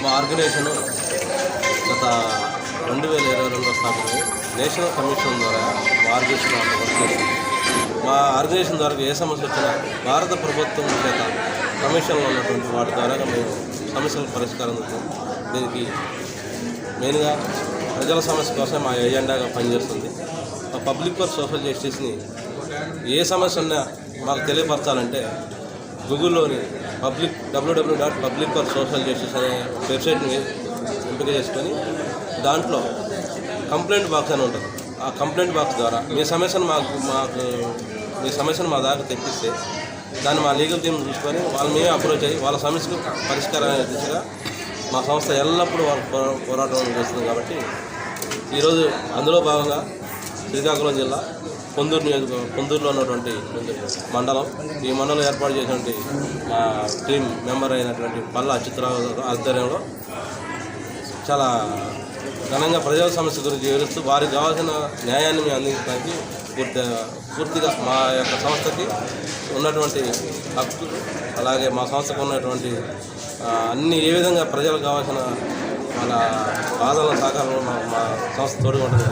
మా ఆర్గనైజేషన్ గత 2022లో స్థాపన నేషనల్ కమిషన్ ద్వారా మా ఆర్గనైజేషన్ ద్వారా ఏ సమస్య వచ్చినా భారత ప్రభుత్వం చేత కమిషన్లో ఉన్నటువంటి వాటి ద్వారా మేము సమస్యల పరిష్కారం అవుతాం. దీనికి మెయిన్గా ప్రజల సమస్య కోసం మా ఎజెండాగా పనిచేస్తుంది. మా పబ్లిక్ ఫర్ సోషల్ జస్టిస్ని ఏ సమస్య ఉన్నా మాకు తెలియపరచాలంటే గూగుల్లోని www.publicforsocialjustice అనే వెబ్సైట్ని ఎంపిక చేసుకొని దాంట్లో కంప్లైంట్ బాక్స్ అని ఉంటుంది. ఆ కంప్లైంట్ బాక్స్ ద్వారా మీ సమస్యను మా దాకా తెప్పిస్తే దాన్ని మా లీగల్ టీం చూసుకొని వాళ్ళు మేమే అప్రోచ్ అయ్యి వాళ్ళ సమస్యకు పరిష్కారాన్ని దిశగా మా సంస్థ ఎల్లప్పుడూ పోరాటం చేస్తుంది. కాబట్టి ఈరోజు అందులో భాగంగా శ్రీకాకుళం జిల్లా పొందూరులో ఉన్నటువంటి మండలం, ఈ మండలం ఏర్పాటు చేసినటువంటి మా టీం మెంబర్ అయినటువంటి పల్లా అచ్యుతరావు ఆధ్వర్యంలో చాలా ఘనంగా ప్రజల సమస్య గురించి వివరిస్తూ వారికి కావాల్సిన న్యాయాన్ని మేము అందించడానికి పూర్తిగా మా యొక్క సంస్థకి ఉన్నటువంటి హక్కులు, అలాగే మా సంస్థకు ఉన్నటువంటి అన్ని ఏ విధంగా ప్రజలకు కావాల్సిన వాళ్ళ బాధల సహకారంలో మా సంస్థ తోడుగా ఉంటుంది.